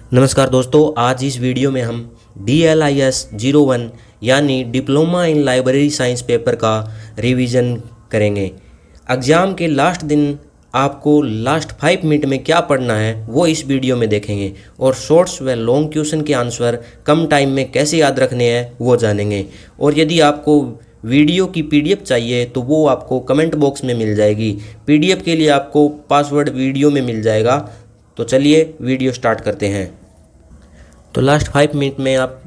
नमस्कार दोस्तों, आज इस वीडियो में हम DLIS 01 यानी diploma in library science paper का रिवीजन करेंगे। एग्ज़ाम के लास्ट दिन आपको लास्ट 5 मिनट में क्या पढ़ना है वो इस वीडियो में देखेंगे और शॉर्ट्स व लॉन्ग क्वेश्चन के आंसर कम टाइम में कैसे याद रखने हैं वो जानेंगे। और यदि आपको वीडियो की PDF चाहिए तो वो आपको कमेंट बॉक्स में मिल जाएगी। PDF के लिए आपको पासवर्ड वीडियो में मिल जाएगा। तो चलिए वीडियो स्टार्ट करते हैं। तो लास्ट 5 मिनट में आप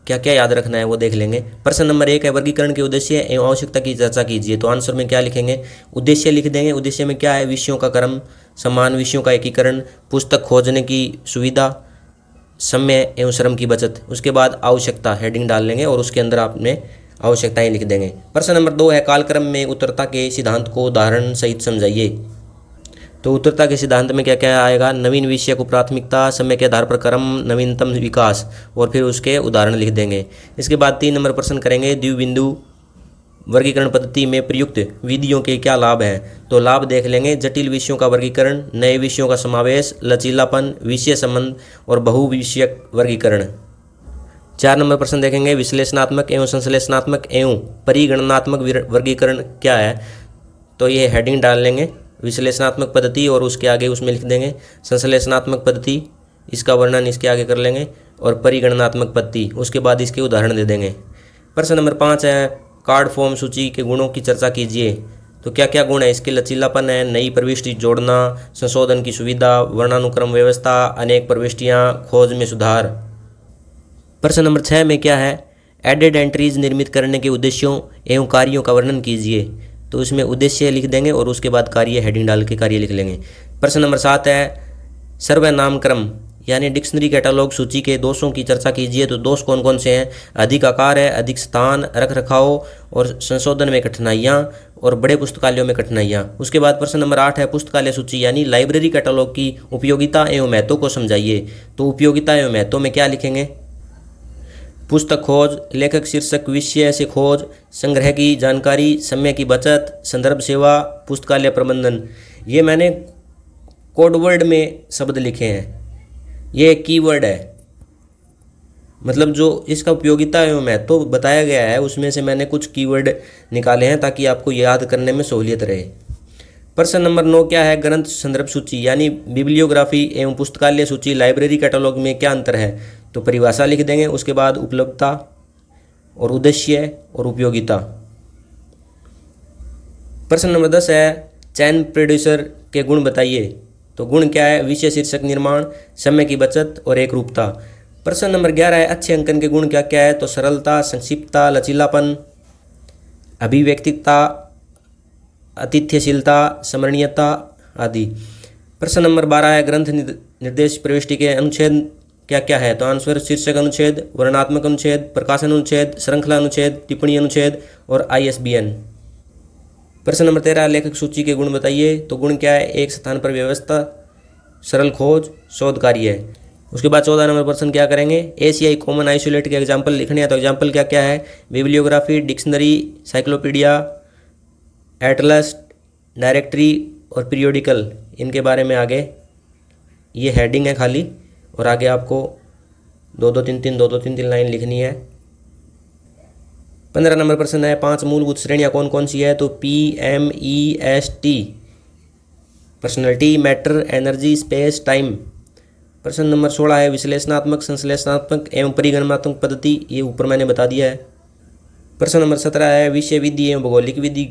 क्या क्या याद रखना है वो देख लेंगे। प्रश्न नंबर 1 है, वर्गीकरण के उद्देश्य एवं आवश्यकता की चर्चा कीजिए। तो आंसर में क्या लिखेंगे? उद्देश्य लिख देंगे। उद्देश्य में क्या है? विषयों का क्रम, समान विषयों का एकीकरण, पुस्तक खोजने की सुविधा, समय एवं श्रम की बचत। उसके बाद आवश्यकता हेडिंग डाल लेंगे और उसके अंदर आपने आवश्यकताएं लिख देंगे। प्रश्न नंबर 2 है, कालक्रम में उत्तरता के सिद्धांत को उदाहरण सहित समझाइए। तो उत्तरता के सिद्धांत में क्या क्या आएगा? नवीन विषय को प्राथमिकता, समय के आधार पर क्रम, नवीनतम विकास, और फिर उसके उदाहरण लिख देंगे। इसके बाद 3 नंबर प्रश्न करेंगे, द्विबिंदु वर्गीकरण पद्धति में प्रयुक्त विधियों के क्या लाभ हैं। तो लाभ देख लेंगे, जटिल विषयों का वर्गीकरण, नए विषयों का समावेश, लचीलापन, विषय संबंध और बहुविषयक वर्गीकरण। 4 नंबर प्रश्न देखेंगे, विश्लेषणात्मक एवं संश्लेषणात्मक एवं परिगणनात्मक वर्गीकरण क्या है। तो ये हेडिंग डाल लेंगे, विश्लेषणात्मक पद्धति और उसके आगे उसमें लिख देंगे संश्लेषणात्मक पद्धति, इसका वर्णन इसके आगे कर लेंगे, और परिगणनात्मक पद्धति, उसके बाद इसके उदाहरण दे देंगे। प्रश्न नंबर 5 है, कार्ड फॉर्म सूची के गुणों की चर्चा कीजिए। तो क्या क्या गुण है इसके? लचीलापन है, नई प्रविष्टि जोड़ना, संशोधन की सुविधा, वर्णानुक्रम व्यवस्था, अनेक प्रविष्टियाँ, खोज में सुधार। प्रश्न नंबर 6 में क्या है? एडेड एंट्रीज निर्मित करने के उद्देश्यों एवं कार्यों का वर्णन कीजिए। तो उसमें उद्देश्य लिख देंगे और उसके बाद कार्य हेडिंग डाल के कार्य लिख लेंगे। प्रश्न नंबर 7 है, सर्वनामक्रम यानी डिक्शनरी कैटलॉग सूची के दोषों की चर्चा कीजिए। तो दोष कौन कौन से हैं? अधिक आकार है, अधिक स्थान, रख रखाव और संशोधन में कठिनाइयाँ, और बड़े पुस्तकालयों में कठिनाइयाँ। उसके बाद प्रश्न नंबर 8 है, पुस्तकालय सूची यानी लाइब्रेरी कैटलॉग की उपयोगिता एवं महत्व को समझाइए। तो उपयोगिता एवं महत्व में क्या लिखेंगे? पुस्तक खोज, लेखक शीर्षक, विषय से खोज, संग्रह की जानकारी, समय की बचत, संदर्भ सेवा, पुस्तकालय प्रबंधन। ये मैंने कोड वर्ड में शब्द लिखे हैं, ये कीवर्ड है, मतलब जो इसका उपयोगिता एवं महत्व तो बताया गया है उसमें से मैंने कुछ कीवर्ड निकाले हैं ताकि आपको याद करने में सहूलियत रहे। प्रश्न नंबर 9 क्या है? ग्रंथ संदर्भ सूची यानी बिब्लियोग्राफी एवं पुस्तकालय सूची लाइब्रेरी कैटलॉग में क्या अंतर है। तो परिभाषा लिख देंगे, उसके बाद उपलब्धता और उद्देश्य और उपयोगिता। प्रश्न नंबर 10 है, चैन प्रोड्यूसर के गुण बताइए। तो गुण क्या है? विषय शीर्षक निर्माण, समय की बचत और एक रूपता। प्रश्न नंबर 11 है, अच्छे अंकन के गुण क्या क्या है। तो सरलता, संक्षिप्तता, लचीलापन, अभिव्यक्तिता, अतिथ्यशीलता, स्मरणीयता आदि। प्रश्न नंबर 12 है, ग्रंथ निर्देश प्रविष्टि के अनुच्छेद क्या क्या है। तो आंसर शीर्षक अनुच्छेद, वर्णनात्मक अनुच्छेद, प्रकाशन अनुच्छेद, श्रृंखला अनुच्छेद, टिप्पणी अनुच्छेद और ISBN। प्रश्न नंबर 13, लेखक सूची के गुण बताइए। तो गुण क्या है? एक स्थान पर व्यवस्था, सरल खोज, शोध कार्य है। उसके बाद 14 नंबर प्रश्न क्या करेंगे? ACI कॉमन आइसोलेट के एग्जाम्पल लिखने हैं। तो एग्जाम्पल क्या क्या है? Bibliography, dictionary, cyclopedia, Atlas, directory और पीरियोडिकल। इनके बारे में आगे ये हेडिंग है खाली, और आगे आपको 2-2-3-3 लाइन लिखनी है। 15 नंबर प्रश्न है, 5 मूलभूत श्रेणियाँ कौन कौन सी है। तो PMEST, personality, matter, energy, space, time. प्रश्न नंबर 16 है, विश्लेषणात्मक, संश्लेषणात्मक एवं परिगणनात्मक पद्धति। ये ऊपर मैंने बता दिया है। प्रश्न नंबर 17 है, विषय विधि एवं भौगोलिक विधि।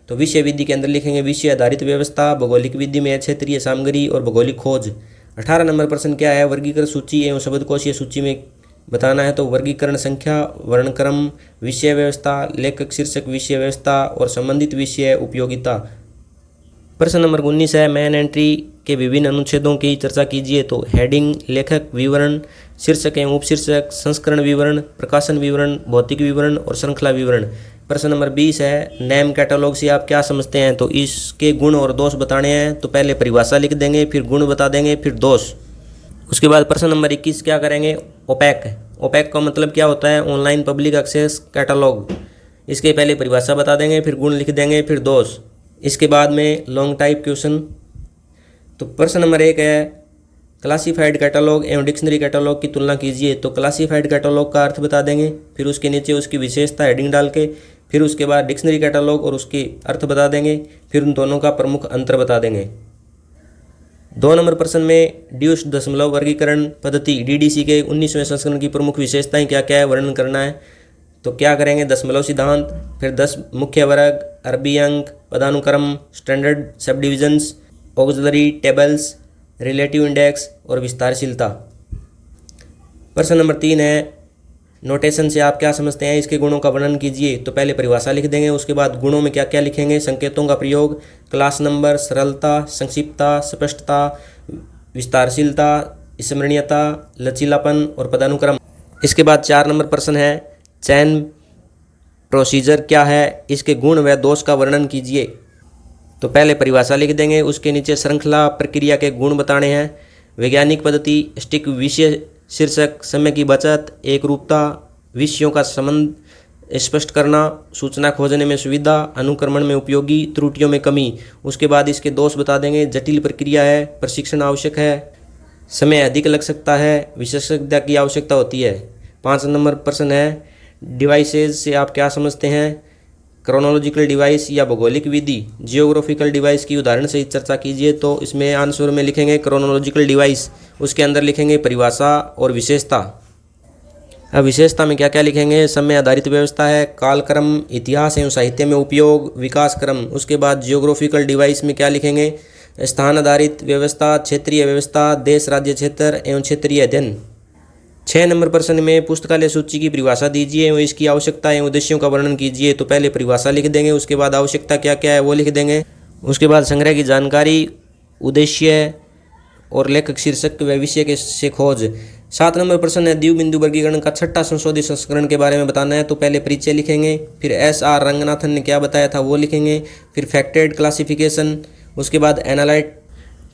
तो विषय विधि के अंदर लिखेंगे विषय आधारित व्यवस्था, भौगोलिक विधि में क्षेत्रीय सामग्री और भौगोलिक खोज। 18 नंबर प्रश्न क्या है? वर्गीकरण सूची एवं शब्दकोशीय सूची में बताना है। तो वर्गीकरण संख्या, वर्णक्रम, विषय व्यवस्था, लेखक शीर्षक, विषय व्यवस्था और संबंधित विषय उपयोगिता। प्रश्न नंबर 19 है, मेन एंट्री के विभिन्न अनुच्छेदों की चर्चा कीजिए। तो हेडिंग, लेखक विवरण, शीर्षक एवं उपशीर्षक, संस्करण विवरण, प्रकाशन विवरण, भौतिक विवरण और श्रृंखला विवरण। प्रश्न नंबर 20 है, नेम कैटलॉग से आप क्या समझते हैं। तो इसके गुण और दोष बताने हैं। तो पहले परिभाषा लिख देंगे, फिर गुण बता देंगे, फिर दोष। उसके बाद प्रश्न नंबर 21 क्या करेंगे? ओपैक। ओपैक का मतलब क्या होता है? Online public access catalogue. इसके पहले परिभाषा बता देंगे, फिर गुण लिख देंगे, फिर दोष। इसके बाद में लॉन्ग टाइप क्वेश्चन। तो प्रश्न नंबर 1 है, क्लासिफाइड कैटलॉग एवं डिक्शनरी कैटलॉग की तुलना कीजिए। तो क्लासिफाइड कैटलॉग का अर्थ बता देंगे, फिर उसके नीचे उसकी विशेषता हेडिंग डाल के, फिर उसके बाद डिक्शनरी कैटलॉग और उसके अर्थ बता देंगे, फिर उन दोनों का प्रमुख अंतर बता देंगे। 2 नंबर प्रश्न में ड्यूस दशमलव वर्गीकरण पद्धति DDC के 19वें संस्करण की प्रमुख विशेषताएं क्या क्या है वर्णन करना है। तो क्या करेंगे, दशमलव सिद्धांत, फिर 10 मुख्य वर्ग, अरबी अंक, पदानुक्रम, स्टैंडर्ड सब divisions, auxiliary tables, relative index और विस्तारशीलता। प्रश्न नंबर 3 है नोटेशन से आप क्या समझते हैं, इसके गुणों का वर्णन कीजिए। तो पहले परिभाषा लिख देंगे, उसके बाद गुणों में क्या क्या लिखेंगे, संकेतों का प्रयोग, क्लास नंबर, सरलता, संक्षिप्तता, स्पष्टता, विस्तारशीलता, स्मरणीयता, लचीलापन और पदानुक्रम। इसके बाद 4 नंबर प्रश्न है चयन प्रोसीजर क्या है, इसके गुण व दोष का वर्णन कीजिए। तो पहले परिभाषा लिख देंगे, उसके नीचे श्रृंखला प्रक्रिया के गुण बताने हैं। वैज्ञानिक पद्धति, स्टिक विषय शीर्षक, समय की बचत, एक रूपता, विषयों का संबंध स्पष्ट करना, सूचना खोजने में सुविधा, अनुक्रमण में उपयोगी, त्रुटियों में कमी। उसके बाद इसके दोष बता देंगे, जटिल प्रक्रिया है, प्रशिक्षण आवश्यक है, समय अधिक लग सकता है, विशेषज्ञता की आवश्यकता होती है। 5 नंबर प्रश्न है डिवाइसेज से आप क्या समझते हैं, क्रोनोलॉजिकल डिवाइस या भौगोलिक विधि, जियोग्राफिकल डिवाइस की उदाहरण से चर्चा कीजिए। तो इसमें आंसर में लिखेंगे क्रोनोलॉजिकल डिवाइस, उसके अंदर लिखेंगे परिभाषा और विशेषता। अब विशेषता में क्या क्या लिखेंगे, समय आधारित व्यवस्था है, कालक्रम, इतिहास एवं साहित्य में उपयोग, विकास क्रम। उसके बाद जियोग्राफिकल डिवाइस में क्या लिखेंगे, स्थान आधारित व्यवस्था, क्षेत्रीय व्यवस्था, देश राज्य क्षेत्र एवं क्षेत्रीय अध्ययन। 6 नंबर प्रश्न में पुस्तकालय सूची की परिभाषा दीजिए एवं इसकी आवश्यकता एवं उद्देश्यों का वर्णन कीजिए। तो पहले परिभाषा लिख देंगे, उसके बाद आवश्यकता क्या क्या है वो लिख देंगे, उसके बाद संग्रह की जानकारी, उद्देश्य और लेखक शीर्षक व विषय के से खोज। 7 नंबर प्रश्न है द्विबिंदु वर्गीकरण का 6ठा संशोधित संस्करण के बारे में बताना है। तो पहले परिचय लिखेंगे, फिर SR रंगनाथन ने क्या बताया था वो लिखेंगे, फिर फैक्टेड क्लासिफिकेशन, उसके बाद एनालाइट,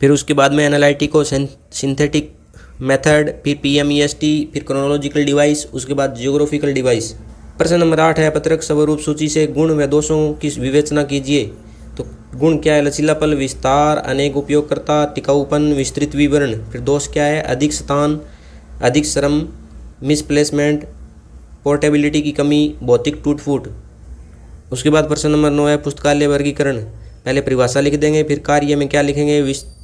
फिर उसके बाद में एनालाइटिको सिंथेटिक मेथड, फिर PMEST, फिर क्रोनोलॉजिकल डिवाइस, उसके बाद जियोग्राफिकल डिवाइस। प्रश्न नंबर 8 है पत्रक स्वरूप सूची से गुण व दोषों की विवेचना कीजिए। तो गुण क्या है, लचीलापन, विस्तार, अनेक उपयोगकर्ता, टिकाऊपन, विस्तृत विवरण। फिर दोष क्या है, अधिक स्थान, अधिक श्रम, मिसप्लेसमेंट, पोर्टेबिलिटी की कमी, भौतिक टूट फूट। उसके बाद प्रश्न नंबर 9 है पुस्तकालय वर्गीकरण। पहले परिभाषा लिख देंगे, फिर कार्य में क्या लिखेंगे,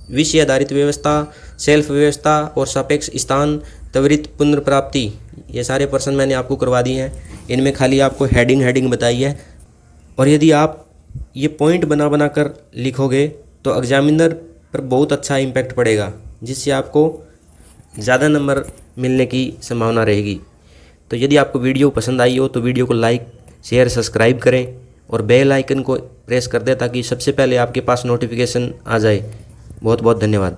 विषय आधारित व्यवस्था, सेल्फ व्यवस्था और सापेक्ष स्थान, त्वरित पुनर्प्राप्ति। ये सारे प्रश्न मैंने आपको करवा दिए हैं, इनमें खाली आपको हेडिंग बताई है। और यदि आप ये पॉइंट बना कर लिखोगे तो एग्जामिनर पर बहुत अच्छा इम्पैक्ट पड़ेगा, जिससे आपको ज़्यादा नंबर मिलने की संभावना रहेगी। तो यदि आपको वीडियो पसंद आई हो तो वीडियो को लाइक, शेयर, सब्सक्राइब करें और बेल आइकन को प्रेस कर दें ताकि सबसे पहले आपके पास नोटिफिकेशन आ जाए। बहुत बहुत धन्यवाद।